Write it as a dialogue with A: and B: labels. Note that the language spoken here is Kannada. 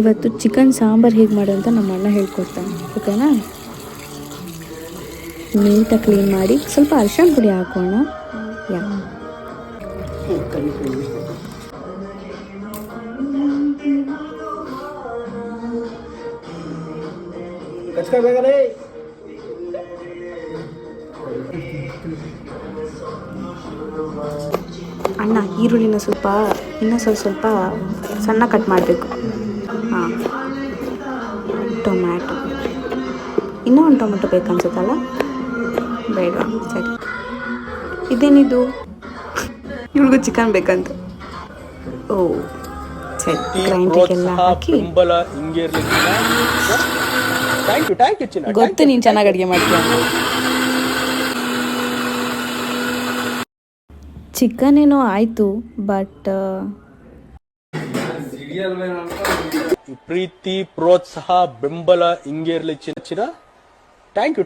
A: ಇವತ್ತು ಚಿಕನ್ ಸಾಂಬಾರು ಹೇಗೆ ಮಾಡು ಅಂತ ನಮ್ಮ ಅಣ್ಣ ಹೇಳ್ಕೊಡ್ತಾನೆ, ಓಕೆನಾ? ನೀಟಾಗಿ ಕ್ಲೀನ್ ಮಾಡಿ ಸ್ವಲ್ಪ ಅರಿಶಿಣ ಪುಡಿ ಹಾಕೋಣ. ಯಾ ಅಣ್ಣ ಈರುಳ್ಳಿನ ಇನ್ನೂ ಸ್ವಲ್ಪ ಸಣ್ಣ ಕಟ್ ಮಾಡಬೇಕು. ಹಾಂ, ಟೊಮ್ಯಾಟೊ ಇನ್ನೂ ಒಂದು ಟೊಮೆಟೊ ಬೇಕನ್ಸುತ್ತಲ್ಲ, ಬೇಡವಾ? ಸರಿ. ಇದೇನಿದು? ಇವ್ರಿಗೂ ಚಿಕನ್ ಬೇಕಂತ. ಓ ಸರಿ, ಗ್ರೈಂಡಿಗೆಲ್ಲ ಹಾಕಿ. ಗೊತ್ತು ನೀನು ಚೆನ್ನಾಗಿ ಅಡುಗೆ ಮಾಡ್ತೀಯ. ಚಿಕನ್ ಏನೋ ಆಯಿತು, ಬಟ್
B: ಪ್ರೀತಿ, ಪ್ರೋತ್ಸಾಹ, ಬೆಂಬಲ ಹಿಂಗೆ ಇರಲಿ ಚಿನ್ನ. Thank you.